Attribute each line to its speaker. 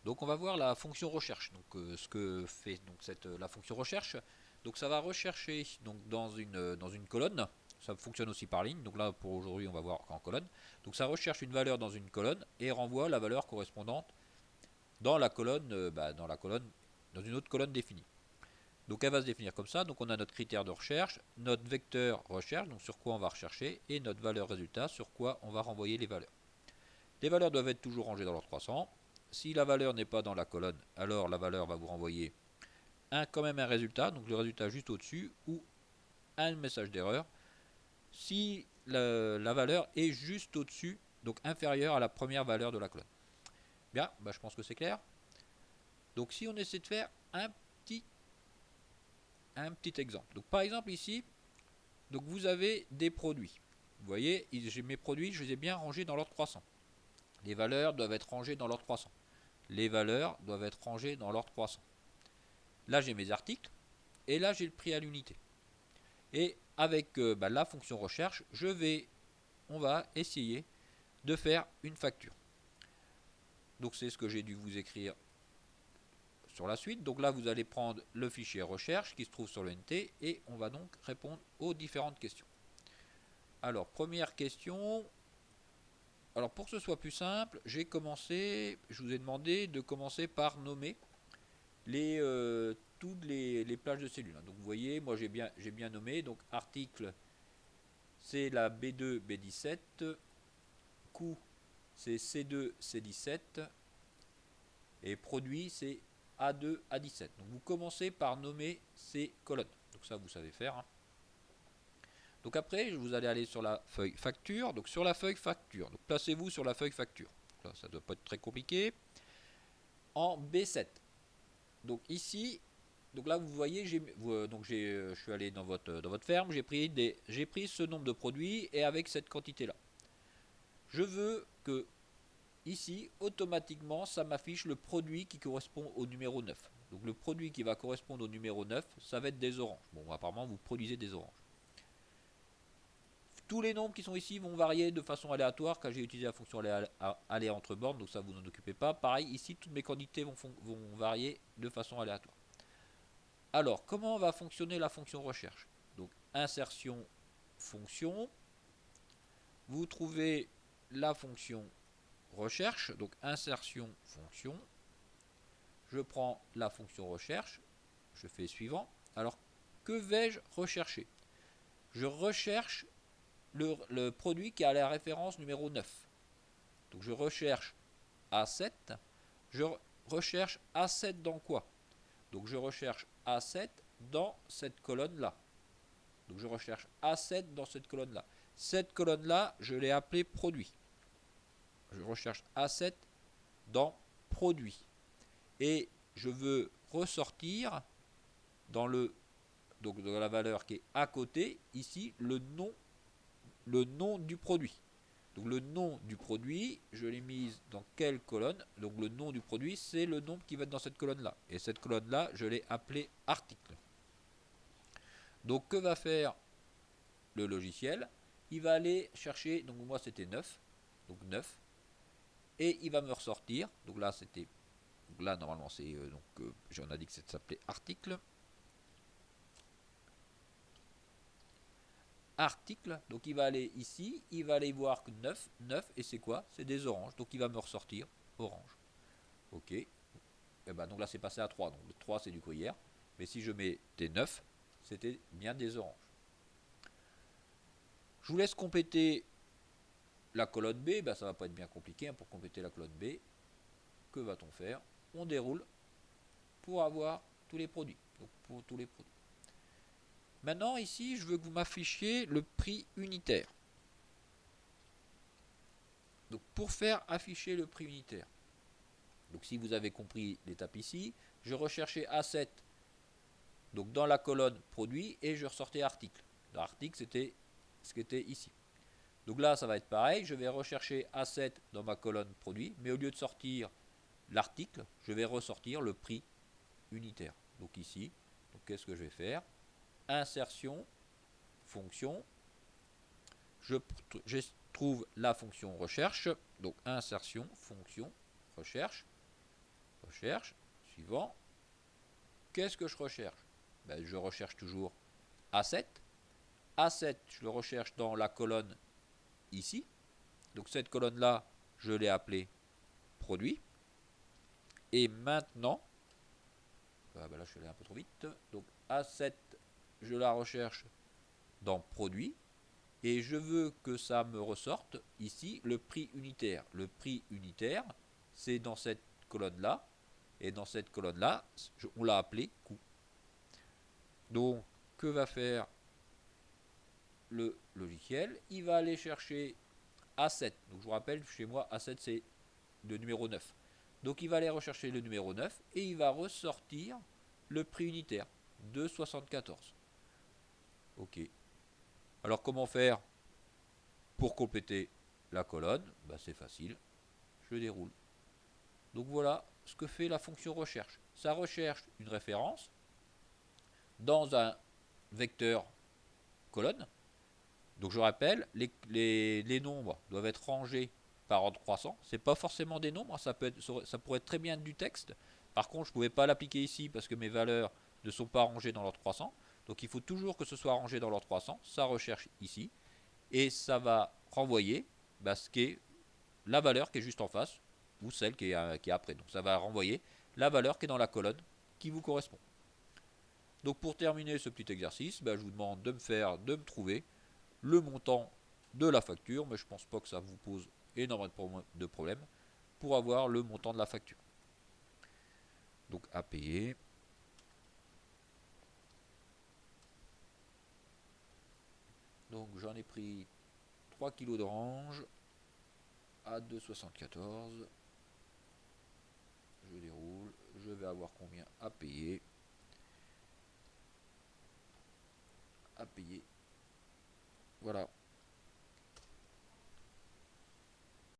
Speaker 1: Donc on va voir la fonction recherche. Donc ce que fait donc la fonction recherche. Donc ça va rechercher donc dans une colonne. Ça fonctionne aussi par ligne. Donc là pour aujourd'hui on va voir en colonne. Donc ça recherche une valeur dans une colonne et renvoie la valeur correspondante dans la colonne, dans une autre colonne définie. Donc elle va se définir comme ça. Donc on a notre critère de recherche, notre vecteur recherche, donc sur quoi on va rechercher, et notre valeur résultat, sur quoi on va renvoyer les valeurs. Les valeurs doivent être toujours rangées dans l'ordre croissant. Si la valeur n'est pas dans la colonne, alors la valeur va vous renvoyer quand même un résultat, donc le résultat juste au-dessus, ou un message d'erreur. Si la valeur est juste au-dessus, donc inférieure à la première valeur de la colonne. Bien, je pense que c'est clair. Donc si on essaie de faire petit, un petit exemple. Donc par exemple ici, donc vous avez des produits. Vous voyez, j'ai mes produits, je les ai bien rangés dans l'ordre croissant. Les valeurs doivent être rangées dans l'ordre croissant. Les valeurs doivent être rangées dans l'ordre croissant. Là, j'ai mes articles et là, j'ai le prix à l'unité. Et avec la fonction recherche, on va essayer de faire une facture. Donc c'est ce que j'ai dû vous écrire sur la suite. Donc là, vous allez prendre le fichier recherche qui se trouve sur le NT et on va donc répondre aux différentes questions. Alors, première question. Alors, pour que ce soit plus simple, je vous ai demandé de commencer par nommer toutes les plages de cellules. Donc, vous voyez, moi j'ai bien nommé. Donc, article, c'est la B2, B17. Coût, c'est C2, C17. Et produit, c'est A2, A17. Donc, vous commencez par nommer ces colonnes. Donc, ça, vous savez faire. Donc après, vous allez aller sur la feuille facture. Donc sur la feuille facture, donc placez-vous sur la feuille facture. Là, ça ne doit pas être très compliqué. En B7. Donc ici, donc là vous voyez, je suis allé dans votre ferme, j'ai pris ce nombre de produits et avec cette quantité là. Je veux que ici, automatiquement, ça m'affiche le produit qui correspond au numéro 9. Donc le produit qui va correspondre au numéro 9, ça va être des oranges. Bon, apparemment, vous produisez des oranges. Tous les nombres qui sont ici vont varier de façon aléatoire car j'ai utilisé la fonction aléa entre bornes, donc ça vous n'en occupez pas. Pareil, ici, toutes mes quantités vont varier de façon aléatoire. Alors, comment va fonctionner la fonction recherche? Donc, insertion, fonction. Vous trouvez la fonction recherche, donc insertion, fonction. Je prends la fonction recherche, je fais suivant. Alors, que vais-je rechercher? Je recherche le produit qui a la référence numéro 9. Donc je recherche A7. Je recherche A7 dans quoi? Donc je recherche A7 dans cette colonne-là. Donc je recherche A7 dans cette colonne-là. Cette colonne-là, je l'ai appelée produit. Je recherche A7 dans produit. Et je veux ressortir dans donc dans la valeur qui est à côté, ici, le nom du produit. Donc le nom du produit, je l'ai mise dans quelle colonne? Donc le nom du produit, c'est le nom qui va être dans cette colonne-là. Et cette colonne-là, je l'ai appelée article. Donc que va faire le logiciel? Il va aller chercher, donc moi c'était 9, donc 9, et il va me ressortir, donc là c'était, donc là normalement c'est, j'en ai dit que ça s'appelait article, article, donc il va aller ici, il va aller voir que 9, 9, et c'est quoi? C'est des oranges, donc il va me ressortir orange. Ok, et donc là c'est passé à 3, donc le 3 c'est du gruyère, mais si je mets des 9, c'était bien des oranges. Je vous laisse compléter la colonne B, ça va pas être bien compliqué pour compléter la colonne B. Que va-t-on faire? On déroule pour avoir tous les produits. Donc pour tous les produits. Maintenant ici, je veux que vous m'affichiez le prix unitaire. Donc pour faire afficher le prix unitaire. Donc si vous avez compris l'étape ici, je recherchais A7 donc dans la colonne produit et je ressortais article. L'article c'était ce qui était ici. Donc là ça va être pareil, je vais rechercher A7 dans ma colonne produit, mais au lieu de sortir l'article, je vais ressortir le prix unitaire. Donc ici, qu'est-ce que je vais faire? Insertion, fonction, je trouve la fonction recherche, donc insertion, fonction, recherche, recherche, suivant. Qu'est-ce que je recherche? Ben, je recherche toujours A7. A7, je le recherche dans la colonne ici. Donc cette colonne-là, je l'ai appelée produit. Et maintenant, ben là je suis allé un peu trop vite. Donc A7, je la recherche dans produit. Et je veux que ça me ressorte ici le prix unitaire. Le prix unitaire, c'est dans cette colonne-là. Et dans cette colonne-là, on l'a appelé coût. Donc, que va faire le logiciel? Il va aller chercher A7. Donc, je vous rappelle, chez moi, A7, c'est le numéro 9. Donc, il va aller rechercher le numéro 9 et il va ressortir le prix unitaire de 74. Ok. Alors, comment faire pour compléter la colonne? Bah, c'est facile. Je déroule. Donc, voilà ce que fait la fonction recherche. Ça recherche une référence dans un vecteur colonne. Donc je rappelle, les nombres doivent être rangés par ordre croissant. C'est pas forcément des nombres, ça pourrait être très bien du texte. Par contre, je ne pouvais pas l'appliquer ici parce que mes valeurs ne sont pas rangées dans l'ordre croissant. Donc il faut toujours que ce soit rangé dans l'ordre croissant. Ça recherche ici. Et ça va renvoyer ce qui est la valeur qui est juste en face ou celle qui est après. Donc ça va renvoyer la valeur qui est dans la colonne qui vous correspond. Donc pour terminer ce petit exercice, je vous demande de me trouver le montant de la facture, mais je pense pas que ça vous pose énormément de problèmes pour avoir le montant de la facture. Donc à payer. Donc j'en ai pris 3 kg d'orange à 2,74. Je déroule. Je vais avoir combien à payer? À payer. Voilà.